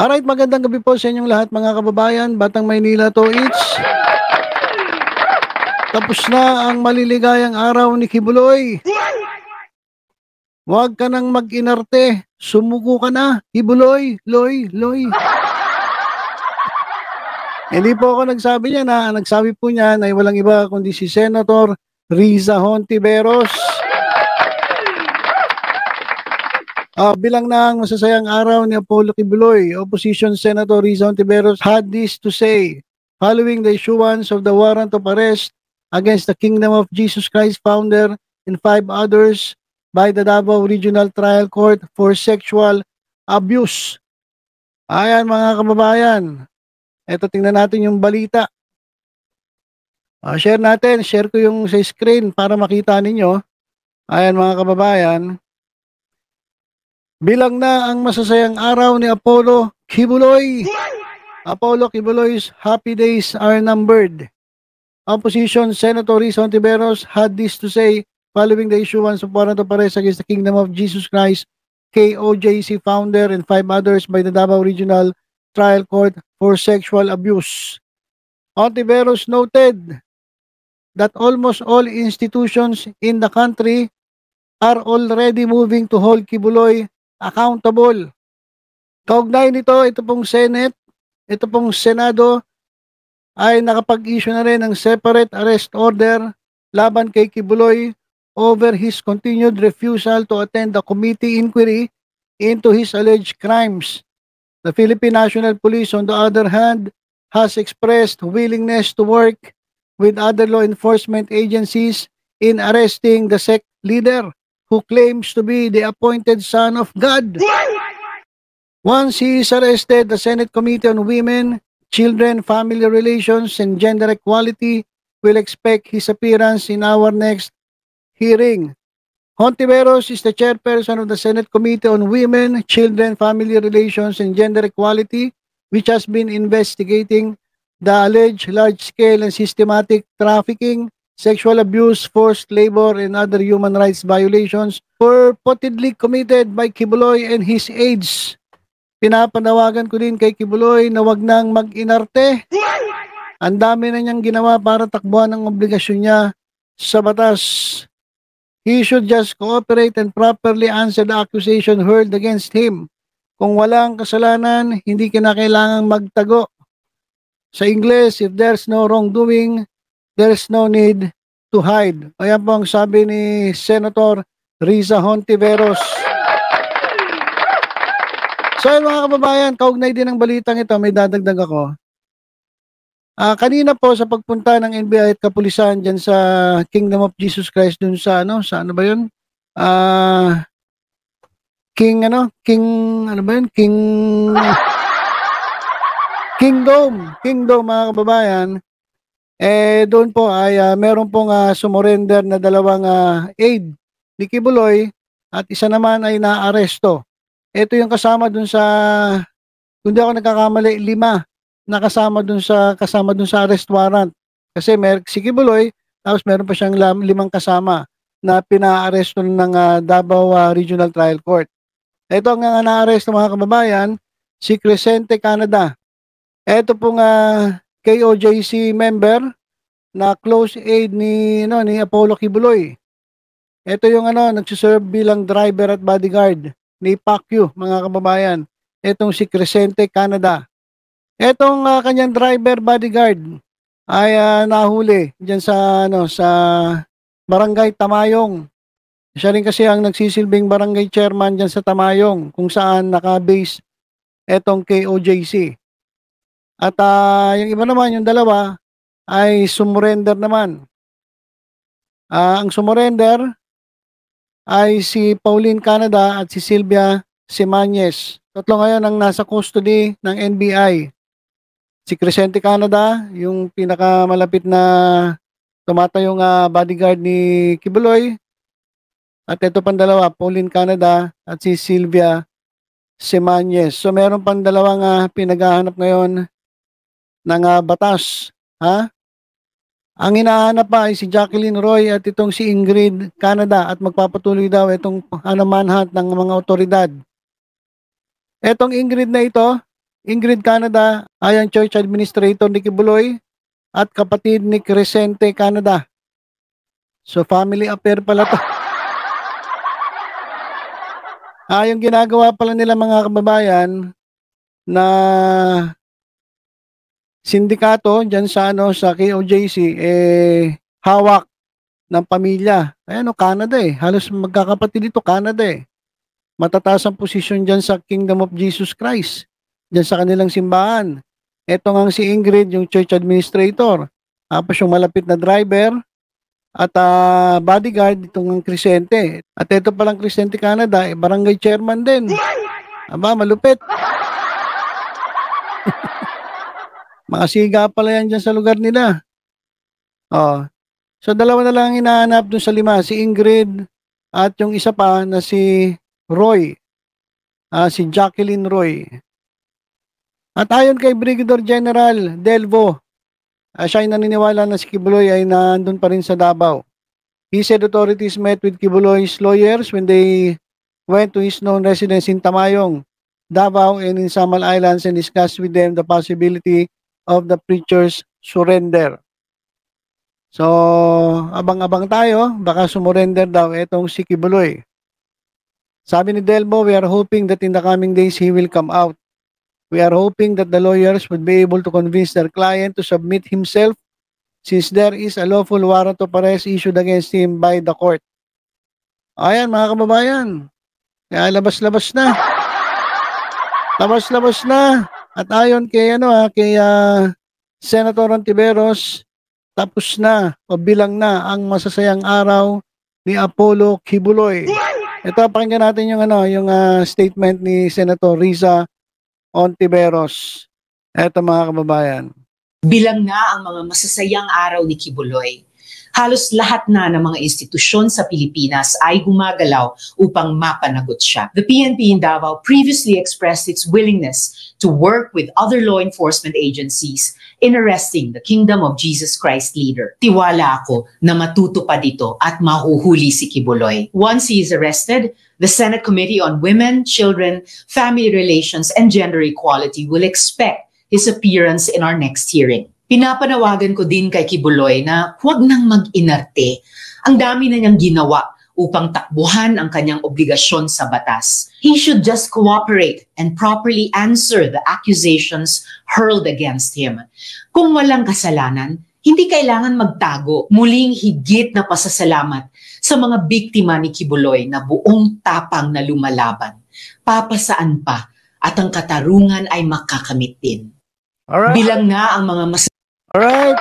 Alright, magandang gabi po sa inyong lahat mga kababayan. Batang Maynila to each. Tapos na ang maliligayang araw ni Kibuloy. Huwag ka nang mag-inarte. Sumuko ka na, Kibuloy, Loy. Hindi po ako nagsabi niya na nagsabi po niya ay walang iba kundi si Senator Riza Hontiveros. Bilang ng masasayang araw ni Apollo Kibuloy, Opposition Senator Riza Hontiveros had this to say following the issuance of the warrant of arrest against the Kingdom of Jesus Christ founder and 5 others by the Davao Regional Trial Court for sexual abuse. Ayan mga kababayan, eto tingnan natin yung balita. Share ko yung sa screen para makita ninyo. Ayan mga kababayan, bilang na ang masasayang araw ni Apollo Kibuloy. Apollo Kibuloy's happy days are numbered. Opposition Senator Riza Hontiveros had this to say following the issuance of warrant of arrest against the Kingdom of Jesus Christ, KOJC founder and 5 others by the Davao Regional Trial Court for sexual abuse. Hontiveros noted that almost all institutions in the country are already moving to hold Kibuloy accountable. Kaugnay nito, ito pong Senado ay nakapag-issue na rin ng separate arrest order laban kay Kibuloy over his continued refusal to attend the committee inquiry into his alleged crimes. The Philippine National Police, on the other hand, has expressed willingness to work with other law enforcement agencies in arresting the sect leader who claims to be the appointed son of God. Once he is arrested, the Senate Committee on Women, Children, Family Relations, and Gender Equality will expect his appearance in our next hearing. Hontiveros is the chairperson of the Senate Committee on Women, Children, Family Relations, and Gender Equality, which has been investigating the alleged large-scale and systematic trafficking, sexual abuse, forced labor, and other human rights violations purportedly committed by Kibuloy and his aides. Pinapanawagan ko din kay Kibuloy na wag nang mag-inarte. Ang dami na niyang ginawa para takbuhan ang obligasyon niya sa batas. He should just cooperate and properly answer the accusation hurled against him. Kung walang kasalanan, hindi kinakailangang magtago. Sa Ingles, if there's no wrongdoing, there's no need to hide. Ayan po ang sabi ni Senator Riza Hontiveros. So mga kababayan, kaugnay din ng balitang ito, may dadagdag ako. Kanina po sa pagpunta ng NBI at kapulisan dyan sa Kingdom of Jesus Christ dun sa ano ba yun? Kingdom mga kababayan. Doon po ay meron pong sumurrender na dalawang aide ni Kibuloy at isa naman ay naaresto. Ito yung kasama dun sa, kung di ako nagkakamali, 5 na kasama dun sa arrest warrant. Kasi si Kibuloy, tapos meron pa siyang 5 kasama na pinaaresto ng Davao Regional Trial Court. Ito ang naaresto mga kababayan, si Crescente Canada. Ito pong KOJC member na close aide ni Apollo Kibuloy. Ito yung nagsiserve bilang driver at bodyguard ni Pacquiao, mga kababayan. Itong si Crescente Canada. Itong kanyang driver bodyguard ay nahuli diyan sa Barangay Tamayong. Siya rin kasi ang nagsisilbing barangay chairman diyan sa Tamayong kung saan naka-base etong KOJC. At yung iba naman, yung dalawa, ay sumurrender naman. Ang sumurrender ay si Pauline Canada at si Sylvia Simañez. Tatlo ngayon ang nasa custody ng NBI. Si Crescente Canada, yung pinakamalapit na tumatayong bodyguard ni Kibuloy. At ito pang dalawa, Pauline Canada at si Sylvia Simañez. So meron pang dalawang pinaghahanap ngayon ng batas. Ang hinahanap pa ay si Jacqueline Roy at itong si Ingrid Canada at magpapatuloy daw itong manhunt ng mga otoridad. Etong Ingrid na ito Ingrid Canada ay ang church administrator ni Kibuloy at kapatid ni Crescente Canada. So family affair pala to. Yung ginagawa pala nila mga kababayan na sindikato diyan sa sa KOJC hawak ng pamilya. Ayan Canada halos magkakapatid ito Canada Matataas ang posisyon diyan sa Kingdom of Jesus Christ. Diyan sa kanilang simbahan. Ito nga si Ingrid, yung church administrator. Tapos yung malapit na driver at bodyguard itong Crescente. At ito palang Crescente Canada, barangay chairman din. Aba, malupit. Mga siga pala yan dyan sa lugar nila. So dalawa na lang hinahanap dun sa 5, si Ingrid at yung isa pa na si Roy, si Jacqueline Roy. At ayon kay Brigadier General Delvo, siya ay naniniwala na si Kibuloy ay nandun pa rin sa Davao. He said authorities met with Kibuloy's lawyers when they went to his known residence in Tamayong, Davao and in Samal Islands and discussed with them the possibility of the preacher's surrender. So, abang-abang tayo, baka sumurrender daw itong si Kibuloy. Sabi ni Delbo, we are hoping that in the coming days he will come out. We are hoping that the lawyers would be able to convince their client to submit himself since there is a lawful warrant of arrest issued against him by the court. Ayan mga kababayan, kaya labas-labas na. Labas-labas na. At ayon kay Senator Ontiveros, tapos na o bilang na ang masasayang araw ni Apollo Kibuloy. Ito, pakinggan natin yung statement ni Senator Riza Ontiveros. Ito mga kababayan. Bilang na ang mga masasayang araw ni Kibuloy. Halos lahat na ng mga institusyon sa Pilipinas ay gumagalaw upang mapanagot siya. The PNP in Davao previously expressed its willingness to work with other law enforcement agencies in arresting the Kingdom of Jesus Christ leader. Tiwala ako na matutupad ito at mahuhuli si Kibuloy. Once he is arrested, the Senate Committee on Women, Children, Family Relations, and Gender Equality will expect his appearance in our next hearing. Pinapanawagan ko din kay Kibuloy na huwag nang mag-inarte. Ang dami na niyang ginawa upang takbuhan ang kanyang obligasyon sa batas. He should just cooperate and properly answer the accusations hurled against him. Kung walang kasalanan, hindi kailangan magtago. Muling higit na pasasalamat sa mga biktima ni Kibuloy na buong tapang na lumalaban. Papasaan pa at ang katarungan ay makakamit din. Alright. Bilang na ang mga Alright.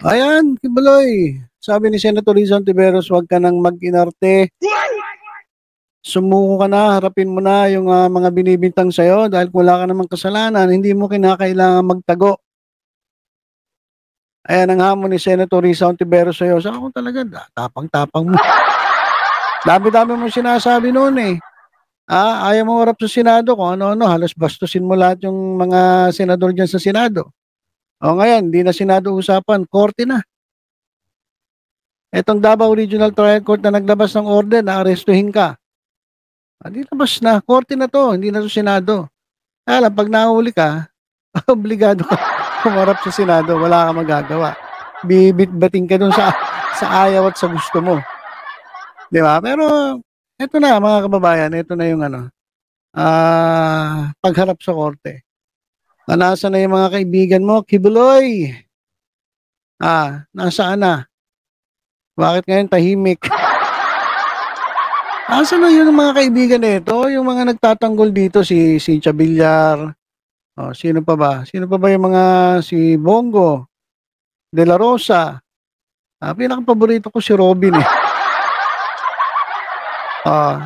Ayan, Kibuloy. Sabi ni Senator Riza Ontiveros, huwag ka nang mag-inarte. Sumuko ka na, harapin mo na yung mga binibintang sa'yo dahil kung wala ka namang kasalanan, hindi mo kinakailangan magtago. Ayan ang hamon ni Senator Riza Ontiveros sa'yo. Saka kung talaga, tapang-tapang mo. Dami-dami mo sinasabi noon ayaw mo harap sa Senado kung ano-ano, halos bastusin mo lahat yung mga senador dyan sa Senado. O ngayon, hindi na Senado usapan, korte na. Etong Davao Regional Trial Court na naglabas ng order na arestuhin ka. Hindi labas na, korte na to, hindi na to Senado. Alam, pag nahuli ka, obligado ka kumarap sa Senado, wala ka magagawa. Bibit-bating ka dun sa ayaw at sa gusto mo. Di ba? Pero, ito na mga kababayan, ito na yung pagharap sa korte. Nasaan na yung mga kaibigan mo? Kibuloy! Nasaan na? Bakit ngayon tahimik? Nasaan na yun ang mga kaibigan nito? Yung mga nagtatanggol dito, si Chabillar. Sino pa ba? Sino pa ba yung mga si Bongo? De La Rosa? Pinaka-paborito ko si Robin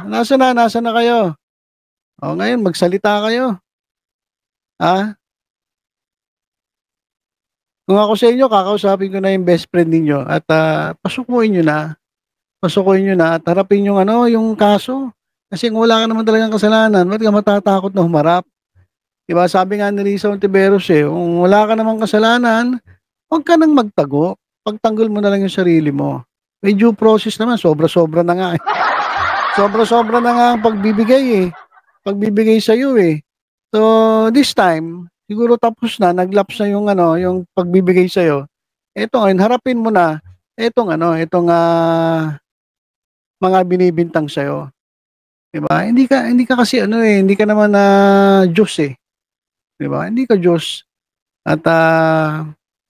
Nasaan na kayo? Ngayon, magsalita kayo. Kung ako sa inyo, kakausapin ko na yung best friend ninyo at pasukuin nyo na. Pasukuin nyo na at harapin yung yung kaso. Kasi kung wala ka naman talagang kasalanan, ba't ka matatakot na humarap? Diba? Sabi nga ni Riza Ontiveros kung wala ka namang kasalanan, huwag ka nang magtago. Pagtanggol mo na lang yung sarili mo. May due process naman, sobra-sobra na nga Sobra-sobra na nga ang pagbibigay pagbibigay sa iyo eh. So this time, siguro tapos na, naglaps na yung ano, yung pagbibigay sa iyo. Ito ngayon, harapin mo na itong ano, itong mga binibintang sa iyo. 'Di ba? Hindi ka kasi ano eh, hindi ka naman na Diyos eh. 'Di ba? Hindi ka Diyos. At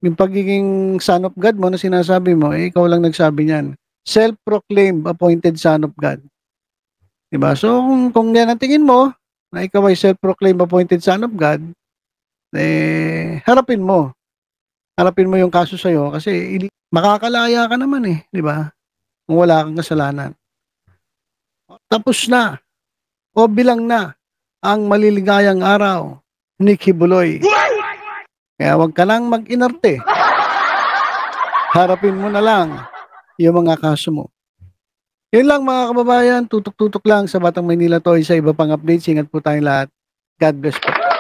yung pagiging son of God mo na sinasabi mo, eh, ikaw lang nagsabi niyan. Self-proclaimed appointed son of God. 'Di ba? So kung yan ang tingin mo, na ikaw ay self-proclaimed appointed son of God, eh harapin mo. Harapin mo yung kaso sa iyo kasi makakalaya ka naman eh, 'di ba? Kung wala kang kasalanan. Tapos na o bilang na ang maliligayang araw ni Kibuloy. Kaya wag ka nang mag-inarte. Harapin mo na lang yung mga kaso mo. Yun lang mga kababayan, tutok-tutok lang sa Batang Maynila to, sa iba pang updates. Ingat po tayong lahat. God bless po.